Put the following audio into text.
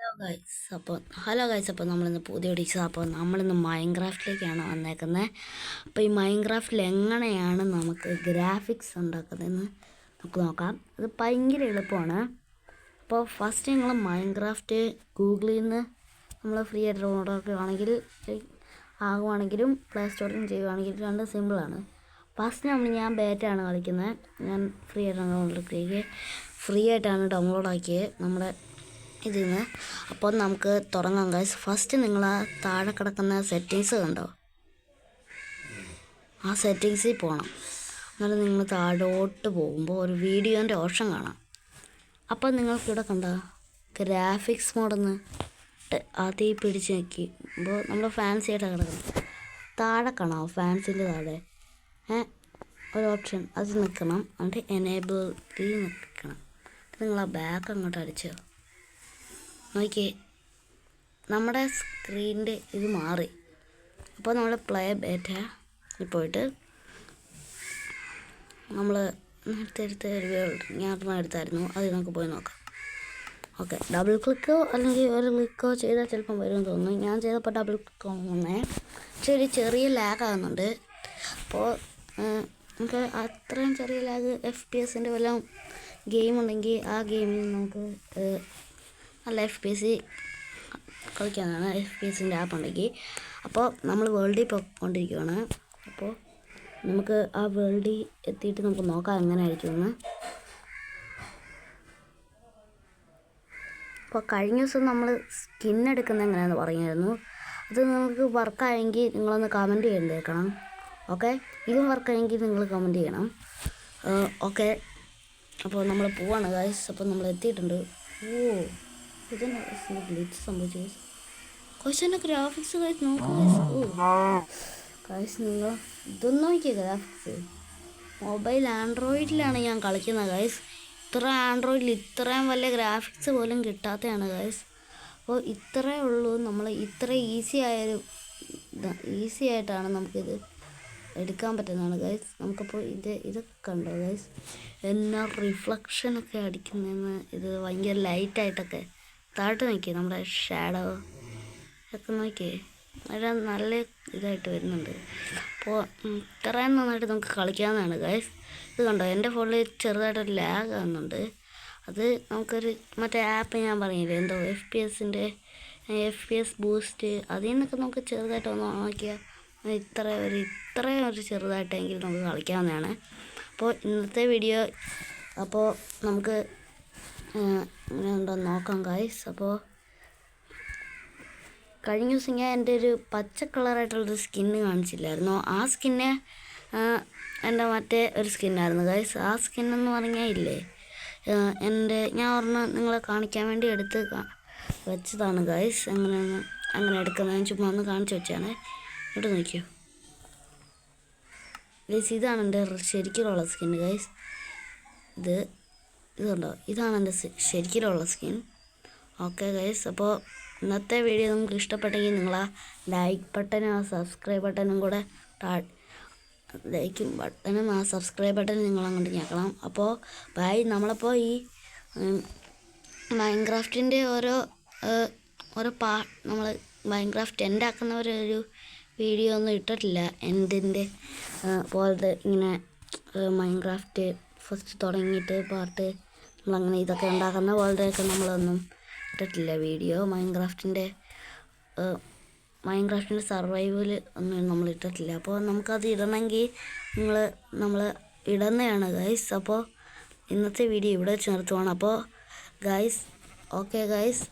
Hello guys അപ്പോൾ നമ്മളിന്ന് പുതിയ ഡിഷ് അപ്പോൾ നമ്മളിന്ന് മൈൻക്രാഫ്റ്റിലേക്കാണ് വന്നേക്കുന്നത്. അപ്പോൾ ഈ മൈൻക്രാഫ്റ്റിൽ എങ്ങനെയാണ് നമുക്ക് ഗ്രാഫിക്സ് ഉണ്ടാക്കുന്നതെന്ന് നമുക്ക് നോക്കാം. അത് ഭയങ്കര എളുപ്പമാണ്. അപ്പോൾ ഫസ്റ്റ് നിങ്ങൾ മൈൻക്രാഫ്റ്റ് ഗൂഗിളിൽ നിന്ന് നമ്മൾ ഫ്രീ ആയിട്ട് ഡൗൺലോഡ് ആകുവാണെങ്കിലും പ്ലേ സ്റ്റോറിൽ നിന്ന് ചെയ്യുവാണെങ്കിലും രണ്ടും സിമ്പിളാണ്. ഫസ്റ്റ് ഞാൻ ബേറ്റയാണ് കളിക്കുന്നത്. ഞാൻ ഫ്രീ ആയിട്ടാണ് ഡൗൺലോഡ് ആക്കിയത് നമ്മുടെ ഇതിൽ നിന്ന്. അപ്പോൾ നമുക്ക് തുടങ്ങാം ഗൈസ്. ഫസ്റ്റ് നിങ്ങൾ ആ താഴെ കിടക്കുന്ന സെറ്റിങ്സ് കണ്ടോ, ആ സെറ്റിങ്സിൽ പോകണം. എന്നിട്ട് നിങ്ങൾ താഴോട്ട് പോകുമ്പോൾ ഒരു വീഡിയോൻ്റെ ഓപ്ഷൻ കാണാം. അപ്പോൾ നിങ്ങൾക്കിവിടെ കണ്ട ഗ്രാഫിക്സ് മോഡെന്ന് അതീ പിടിച്ച് നോക്കിമ്പോൾ നമ്മൾ ഫാൻസി ആയിട്ടാണ് കിടക്കുന്നത്. താഴെ കാണാം, ഫാൻസിൻ്റെ താഴെ ഒരു ഓപ്ഷൻ, അത് നിൽക്കണം. എന്നിട്ട് എനേബിളിൽ നിൽക്കണം. നിങ്ങൾ ആ ബാക്ക് അങ്ങോട്ട് അടിച്ചോ നോക്കിയേ, നമ്മുടെ സ്ക്രീനിൻ്റെ ഇത് മാറി. അപ്പോൾ നമ്മൾ പ്ലേ ബേറ്റ പോയിട്ട് നമ്മൾ നേരത്തെ ഞാൻ എടുത്തായിരുന്നു, അത് നമുക്ക് പോയി നോക്കാം. ഓക്കെ, ഡബിൾ ക്ലിക്കോ അല്ലെങ്കിൽ ഒരു ക്ലിക്കോ ചെയ്താൽ ചിലപ്പം വരുമെന്ന് തോന്നുന്നു. ഞാൻ ചെയ്തപ്പോൾ ഡബിൾ ക്ലിക്കോ വന്നേ, പക്ഷേ ഒരു ചെറിയ ലാഗ് ആകുന്നുണ്ട്. അപ്പോൾ നമുക്ക് അത്രയും ചെറിയ ലാഗ് FPS വല്ല ഗെയിം ഉണ്ടെങ്കിൽ ആ ഗെയിമിൽ നമുക്ക് നല്ല FPS കളിക്കാനാണ്. FPS ആപ്പ് ഉണ്ടെങ്കിൽ. അപ്പോൾ നമ്മൾ വേൾഡിൽ പോയിക്കൊണ്ടിരിക്കുകയാണ്. അപ്പോൾ നമുക്ക് ആ വേൾഡിൽ എത്തിയിട്ട് നമുക്ക് നോക്കാം എങ്ങനെ ആയിരിക്കുമെന്ന്. അപ്പോൾ കഴിഞ്ഞ ദിവസം നമ്മൾ സ്കിൻ എടുക്കുന്നത് എങ്ങനെയാണെന്ന് പറഞ്ഞായിരുന്നു. അത് നിങ്ങൾക്ക് വർക്കായെങ്കിൽ നിങ്ങളൊന്ന് കമൻറ്റ് ചെയ്തേക്കണം. ഓക്കെ, ഇതും വർക്കായെങ്കിൽ നിങ്ങൾ കമൻറ്റ് ചെയ്യണം. ഓക്കെ, അപ്പോൾ നമ്മൾ പോവാണ് ഗൈസ്. അപ്പോൾ നമ്മൾ എത്തിയിട്ടുണ്ട്. ഇതെന്നെ ഗ്ലിച്ച് സംഭവിച്ചു ഗൈസ്. എൻ്റെ ഗ്രാഫിക്സ് ഗൈസ് നോക്കുക ഗൈസ്. നിങ്ങൾ ഇതൊന്നും നോക്കിയ ഗ്രാഫിക്സ്. മൊബൈൽ ആൻഡ്രോയിഡിലാണ് ഞാൻ കളിക്കുന്നത് ഗൈസ്. ആൻഡ്രോയിഡിൽ ഇത്രയും വലിയ ഗ്രാഫിക്സ് പോലും കിട്ടാത്തതാണ് ഗൈസ്. അപ്പോൾ ഇത്രയേ ഉള്ളൂ. നമ്മൾ ഇത്ര ഈസി ആയിട്ടാണ് നമുക്കിത് എടുക്കാൻ പറ്റുന്നതാണ് ഗൈസ്. നമുക്കപ്പോൾ ഇതൊക്കെ കണ്ടോ ഗൈസ്, എന്നാ റിഫ്ലക്ഷനൊക്കെ അടിക്കുന്നതെന്ന്. ഇത് ഭയങ്കര ലൈറ്റായിട്ടൊക്കെ താഴ്ത്ത് നോക്കിയേ, നമ്മുടെ ഷാഡോ ഒക്കെ നോക്കിയേ, നല്ല ഇതായിട്ട് വരുന്നുണ്ട്. അപ്പോൾ ഇത്രയും നന്നായിട്ട് നമുക്ക് കളിക്കാവുന്നതാണ് ഗൈസ്. ഇത് കണ്ടോ, എൻ്റെ ഫോണിൽ ചെറുതായിട്ടൊരു ലാഗ് ആകുന്നുണ്ട്. അത് നമുക്കൊരു മറ്റേ ആപ്പ് ഞാൻ പറഞ്ഞില്ലേ, എന്തോ FPS ബൂസ്റ്റ്, അതിൽ നിന്നൊക്കെ നമുക്ക് ചെറുതായിട്ട് ഒന്ന് നോക്കിയാൽ ഇത്രയും ഒരു ചെറുതായിട്ടെങ്കിലും നമുക്ക് കളിക്കാവുന്നതാണ്. അപ്പോൾ ഇന്നത്തെ വീഡിയോ അപ്പോൾ നമുക്ക് ഇങ്ങനെ ഉണ്ടോ നോക്കാം ഗൈസ്. അപ്പോൾ കഴിഞ്ഞ ദിവസം ഞാൻ എൻ്റെ ഒരു പച്ച കളറായിട്ടുള്ളൊരു സ്കിന്ന് കാണിച്ചില്ലായിരുന്നു. ആ സ്കിന്ന് എൻ്റെ മറ്റേ ഒരു സ്കിന്നായിരുന്നു ഗൈസ്. ആ സ്കിന്നെന്ന് പറഞ്ഞാൽ ഇല്ലേ, ഞാൻ ഒരെണ്ണം നിങ്ങളെ കാണിക്കാൻ വേണ്ടി എടുത്ത് വെച്ചതാണ് ഗൈസ്. അങ്ങനെ എടുക്കുന്നത് ചുമ്മാ ഒന്ന് കാണിച്ചു വെച്ചാണ്. ഇവിടെ നോക്കിയോ ഗൈസ്, ഇതാണ് എൻ്റെ ശരിക്കുള്ള സ്കിൻ ഗൈസ്. ഇതുണ്ടോ, ഇതാണ് എൻ്റെ ശരിക്കുള്ള സ്കിൻ. ഓക്കെ ഗൈസ്, അപ്പോൾ ഇന്നത്തെ വീഡിയോ നിങ്ങൾക്ക് ഇഷ്ടപ്പെട്ടെങ്കിൽ നിങ്ങൾ ആ ലൈക്ക് ബട്ടനും ആ സബ്സ്ക്രൈബ് ബട്ടനും കൂടെ ലൈക്കും ബട്ടനും ആ സബ്സ്ക്രൈബ് ബട്ടനും നിങ്ങൾ അങ്ങോട്ട് ഞെക്കണം. അപ്പോൾ ബൈ. നമ്മളപ്പോൾ ഈ മൈൻക്രാഫ്റ്റിൻ്റെ ഓരോ നമ്മൾ മൈൻക്രാഫ്റ്റ് എൻഡാക്കുന്നവരൊരു വീഡിയോ ഒന്നും ഇട്ടിട്ടില്ല. എൻഡിൻ്റെ പോലത്തെ ഇങ്ങനെ മൈൻക്രാഫ്റ്റ് ഫസ്റ്റ് തുടങ്ങിയിട്ട് പാർട്ട് നമ്മളങ്ങനെ ഇതൊക്കെ ഉണ്ടാക്കുന്ന പോലത്തെയൊക്കെ നമ്മളൊന്നും ഇട്ടിട്ടില്ല വീഡിയോ. മൈൻക്രാഫ്റ്റിൻ്റെ സർവൈവൽ ഒന്നും നമ്മൾ ഇട്ടിട്ടില്ല. അപ്പോൾ നമുക്കത് ഇടണമെങ്കിൽ നമ്മൾ ഇടുന്നതാണ് ഗൈസ്. അപ്പോൾ ഇന്നത്തെ വീഡിയോ ഇവിടെ വെച്ച് നിർത്തുവാണ്. അപ്പോൾ ഗൈസ്, ഓക്കെ ഗൈസ്.